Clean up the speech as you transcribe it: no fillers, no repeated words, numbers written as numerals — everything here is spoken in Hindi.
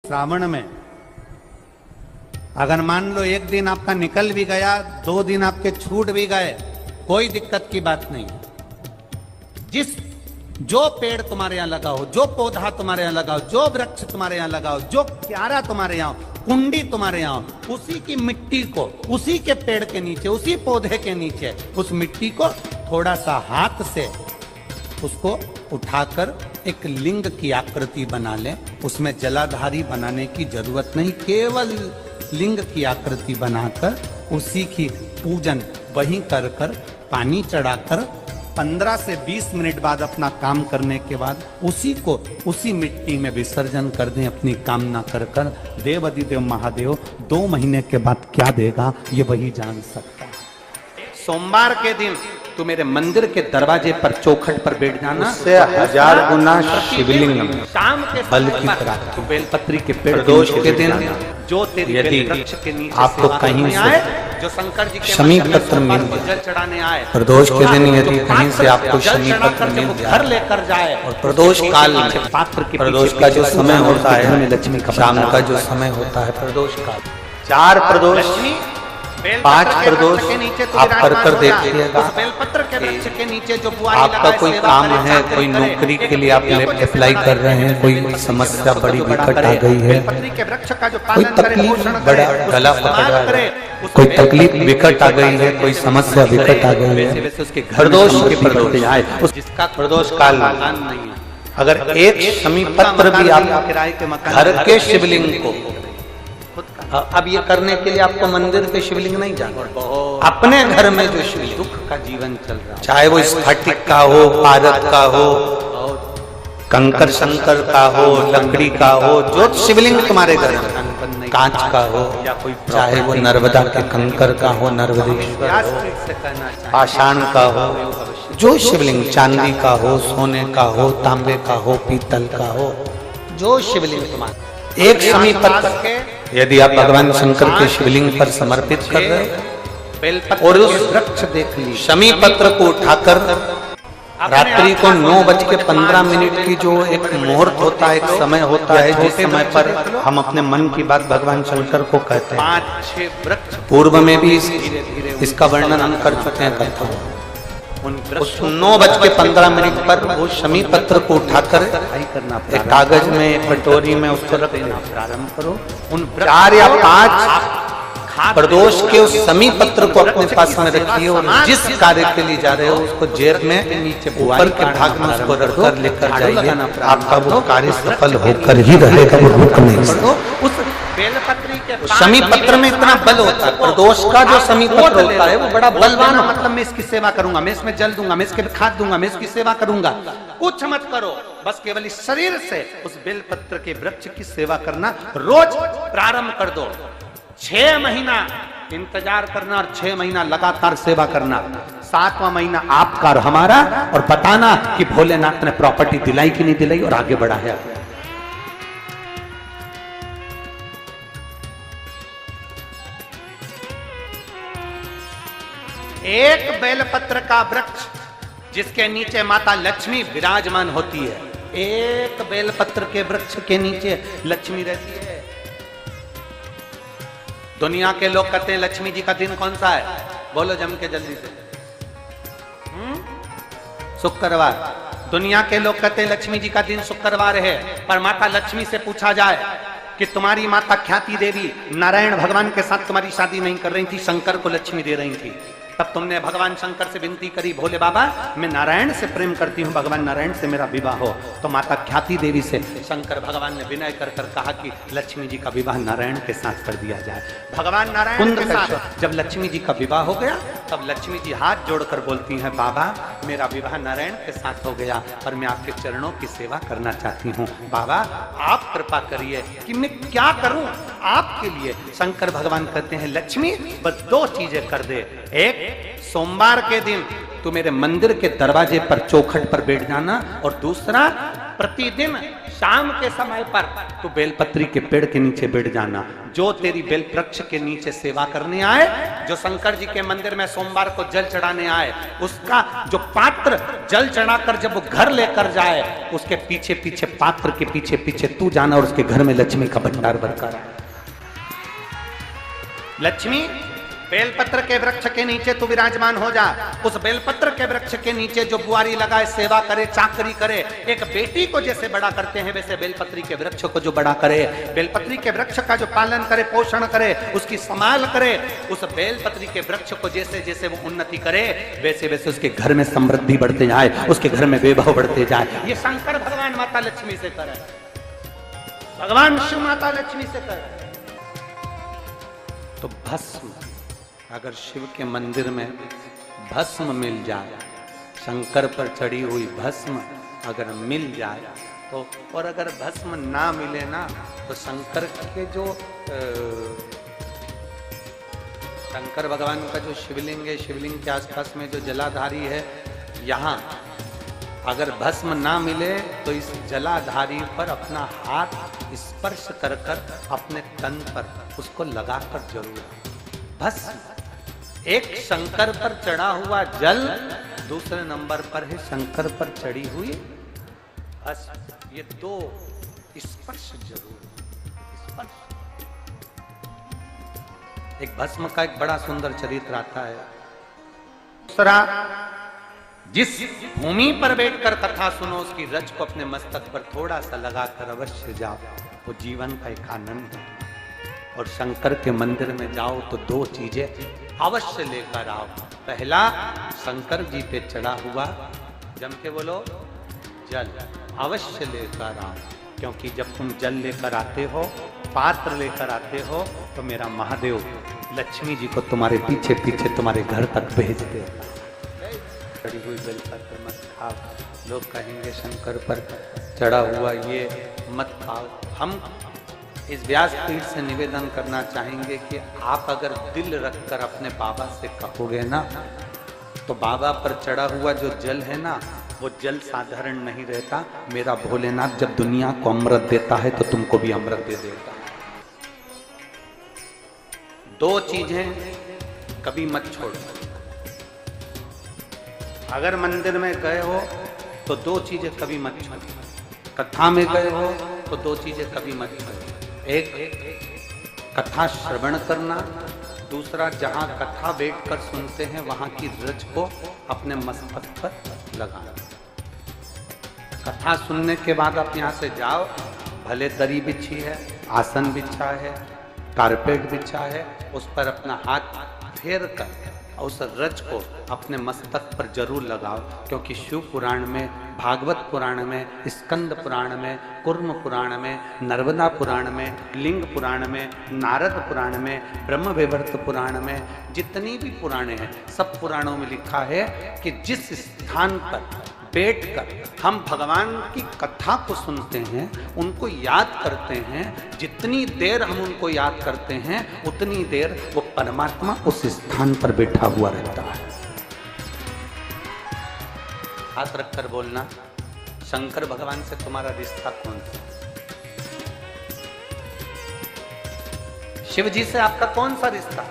श्रावण में अगर मान लो एक दिन आपका निकल भी गया, 2 दिन आपके छूट भी गए, कोई दिक्कत की बात नहीं। जो पेड़ तुम्हारे यहां लगा हो, जो पौधा तुम्हारे यहां लगा हो, जो वृक्ष तुम्हारे यहां लगा हो, जो क्यारा तुम्हारे यहां हो, कुंडी तुम्हारे यहां हो, उसी की मिट्टी को, उसी के पेड़ के नीचे, उसी पौधे के नीचे उस मिट्टी को थोड़ा सा हाथ से उसको उठाकर एक लिंग की आकृति बना ले। उसमें जलाधारी बनाने की जरूरत नहीं, केवल लिंग की आकृति बनाकर उसी की पूजन वहीं कर पानी चढ़ाकर 15 से 20 मिनट बाद अपना काम करने के बाद उसी को उसी मिट्टी में विसर्जन कर दें अपनी कामना कर देव अधिदेव महादेव 2 महीने के बाद क्या देगा ये वही जान सकता है। सोमवार के दिन तू मेरे मंदिर के दरवाजे पर चौखट पर बैठ जाना, उससे 1000 गुना शिवलिंग में शाम के बल की प्राप्ति। बेलपत्री के पेड़ प्रदोष के दिन जो तेरी यदि वृक्ष के नीचे आपको कहीं से जो शंकर जी के शमी पत्र मिल जल चढ़ाने आए, प्रदोष के दिन यदि कहीं से आपको शमी पत्र मिल घर जाए लेकर जाए और प्रदोष काल में पात्र के प्रदोष का जो समय होता है, लक्ष्मी का शाम का जो समय होता है प्रदोष काल, 4 प्रदोष 5 प्रदोष आप कर देखिएगा। बेलपत्र के वृक्ष के नीचे जो आपका कोई काम है, कोई नौकरी के लिए आप अप्लाई कर रहे हैं, कोई समस्या बड़ी विकट आ गई है, कोई तकलीफ बड़ा गला पकड़ रहा है, कोई तकलीफ विकट आ गई है, कोई समस्या विकट आ गई है, प्रदोष के प्रदोष आए जिसका प्रदोष काल नहीं, अगर एक शमी पत्र भी आप घर के शिवलिंग को, अब ये करने के लिए आपको मंदिर के शिवलिंग नहीं जाना, अपने घर में जो शिवलिंग दुख का जीवन चल रहा है, चाहे वो स्फटिक का हो, पारद का हो, कंकर शंकर का हो, लकड़ी का हो, जो शिवलिंग तुम्हारे घर में कांच का हो, चाहे वो नर्मदा के कंकर का हो, नर्मदेश्वर पाषाण का हो, जो शिवलिंग चांदी का हो, सोने का हो, तांबे का हो, पीतल का हो, जो शिवलिंग तुम्हारे एक शमी पत्र यदि आप भगवान शंकर के शिवलिंग पर समर्पित कर रहे हैं और उस वृक्ष देख ली शमी पत्र को उठाकर रात्रि को 9:15 की जो एक मुहूर्त होता है, एक समय होता है, जिस समय पर हम अपने मन की बात भगवान शंकर को कहते हैं, 5-6 वृक्ष पूर्व में भी इसका वर्णन हम कर चुके हैं कथा। उस 9:15 पर वो शमी पत्र को उठाकर एक कागज में, कटोरी में उसको रखना प्रारंभ करो। उन 4 या 5 प्रदोष के उस शमी पत्र को अपने पास में रखिए और जिस कार्य के लिए जा रहे हो उसको जेब में ऊपर के भाग में उसको रखकर लेकर जाइए, आपका वो कार्य सफल होकर ही रहेगा, वो रुक नहीं सकता। उस बेलपत्री के शमी पत्र में इतना बल होता है, प्रदोष का जो शमी पत्र होता है वो बड़ा बलवान होता है। मतलब मैं इसकी सेवा करूंगा, मैं इसमें जल दूंगा, मैं इसके खाद दूंगा, मैं इसकी सेवा करूंगा, कुछ मत करो, बस केवल इस शरीर से उस बेलपत्र के वृक्ष की सेवा करना रोज प्रारंभ कर दो। 6 महीना इंतजार करना और 6 महीना लगातार सेवा करना, 7वां महीना आपका और हमारा, और बताना कि भोलेनाथ ने प्रॉपर्टी दिलाई कि नहीं दिलाई और आगे बढ़ा है। एक बेलपत्र का वृक्ष जिसके नीचे माता लक्ष्मी विराजमान होती है, एक बेलपत्र के वृक्ष के नीचे लक्ष्मी रहती है। दुनिया के लोग कहते हैं लक्ष्मी जी का दिन कौन सा है, बोलो जम के जल्दी से। शुक्रवार। दुनिया के लोग कहते हैं लक्ष्मी जी का दिन शुक्रवार है, पर माता लक्ष्मी से पूछा जाए कि तुम्हारी माता ख्याति देवी नारायण भगवान के साथ तुम्हारी शादी नहीं कर रही थी, शंकर को लक्ष्मी दे रही थी, तब तुमने भगवान शंकर से विनती करी, भोले बाबा मैं नारायण से प्रेम करती हूँ, भगवान नारायण से मेरा विवाह हो। तो माता ख्याति देवी से शंकर भगवान ने विनय कर कहा कि लक्ष्मी जी का विवाह नारायण के साथ कर दिया जाए। भगवान नारायण के साथ जब लक्ष्मी जी का विवाह हो गया, तब लक्ष्मी जी हाथ जोड़कर बोलती हैं, बाबा मेरा विवाह नारायण के साथ हो गया और मैं आपके चरणों की सेवा करना चाहती हूँ, बाबा आप कृपा करिए कि मैं क्या करूं आपके लिए। शंकर भगवान कहते हैं, लक्ष्मी बस 2 चीजें कर दे, एक सोमवार के दिन तू मेरे मंदिर के दरवाजे पर चौखट पर बैठ जाना, और दूसरा प्रतिदिन शाम के समय पर तू बेलपत्री के पेड़ के नीचे बैठ जाना। जो तेरी बेल वृक्ष के नीचे सेवा करने आए, जो शंकर जी के मंदिर में सोमवार को जल चढ़ाने आए, उसका जो पात्र जल चढ़ाकर जब वो घर लेकर जाए, उसके पीछे पीछे, पात्र के पीछे पीछे तू जाना और उसके घर में लक्ष्मी का भंडार भरकर आए। लक्ष्मी बेलपत्र के वृक्ष के नीचे तू विराजमान हो जा। उस बेलपत्र के वृक्ष के नीचे जो बुआरी लगाए, सेवा करे, चाकरी करे, एक बेटी को जैसे बड़ा करते हैं वैसे बेलपत्री के वृक्ष को जो बड़ा करे, बेलपत्री के वृक्ष का जो पालन करे, पोषण करे, उसकी संभाल करे, उस बेलपत्री के वृक्ष को जैसे जैसे वो उन्नति करे, वैसे वैसे उसके घर में समृद्धि बढ़ते जाए, उसके घर में वैभव बढ़ते जाए। ये शंकर भगवान माता लक्ष्मी से करे, भगवान शिव माता लक्ष्मी से करे। तो भस्म, अगर शिव के मंदिर में भस्म मिल जाए, शंकर पर चढ़ी हुई भस्म अगर मिल जाए तो, और अगर भस्म ना मिले ना, तो शंकर के जो शंकर भगवान का जो शिवलिंग है, शिवलिंग के आसपास में जो जलाधारी है, यहाँ अगर भस्म ना मिले तो इस जलाधारी पर अपना हाथ स्पर्श कर कर अपने तन पर उसको लगाकर जरूर। भस्म एक शंकर पर चढ़ा हुआ जल, दूसरे नंबर पर है शंकर पर चढ़ी हुई भस्म। ये दो स्पर्श जरूर, स्पर्श। एक भस्म का एक बड़ा सुंदर चरित्र आता है। दूसरा, जिस भूमि पर बैठकर कथा सुनो, उसकी रज को अपने मस्तक पर थोड़ा सा लगाकर अवश्य जाओ, वो जीवन का एक आनंद है। और शंकर के मंदिर में जाओ तो दो चीजें अवश्य लेकर आओ। पहला, शंकर जी पे चढ़ा हुआ, जम के बोलो, जल अवश्य लेकर आओ। क्योंकि जब तुम जल लेकर आते हो, पात्र लेकर आते हो, तो मेरा महादेव लक्ष्मी जी को तुम्हारे पीछे पीछे तुम्हारे घर तक भेज दे। चढ़ी हुई बेलपत्र मत खाओ, लोग कहेंगे शंकर पर चढ़ा हुआ ये मत खाओ। हम इस व्यासपीठ से निवेदन करना चाहेंगे कि आप अगर दिल रखकर अपने बाबा से कहोगे ना, तो बाबा पर चढ़ा हुआ जो जल है ना, वो जल साधारण नहीं रहता। मेरा भोलेनाथ जब दुनिया को अमृत देता है तो तुमको भी अमृत दे देता है। दो चीजें कभी मत छोड़ो। अगर मंदिर में गए हो तो दो चीजें कभी मत छोड़ो। कथा में गए हो तो दो चीजें कभी मत छोड़ो। एक, कथा श्रवण करना, दूसरा जहां कथा बैठकर सुनते हैं वहां की रज को अपने मस्तक पर लगाना। कथा सुनने के बाद आप यहाँ से जाओ, भले दरी बिछी है, आसन बिछा है, कारपेट बिछा है, उस पर अपना हाथ फेर कर उस रज को अपने मस्तक पर जरूर लगाओ। क्योंकि शिव पुराण में, भागवत पुराण में, स्कंद पुराण में, कुर्म पुराण में, नर्मदा पुराण में, लिंग पुराण में, नारद पुराण में, ब्रह्म वैवर्त पुराण में, जितनी भी पुराणे हैं, सब पुराणों में लिखा है कि जिस स्थान पर बैठकर हम भगवान की कथा को सुनते हैं, उनको याद करते हैं, जितनी देर हम उनको याद करते हैं उतनी देर वो परमात्मा उस स्थान पर बैठा हुआ रहता है। हाथ रखकर बोलना, शंकर भगवान से तुम्हारा रिश्ता कौन सा? शिव जी से आपका कौन सा रिश्ता?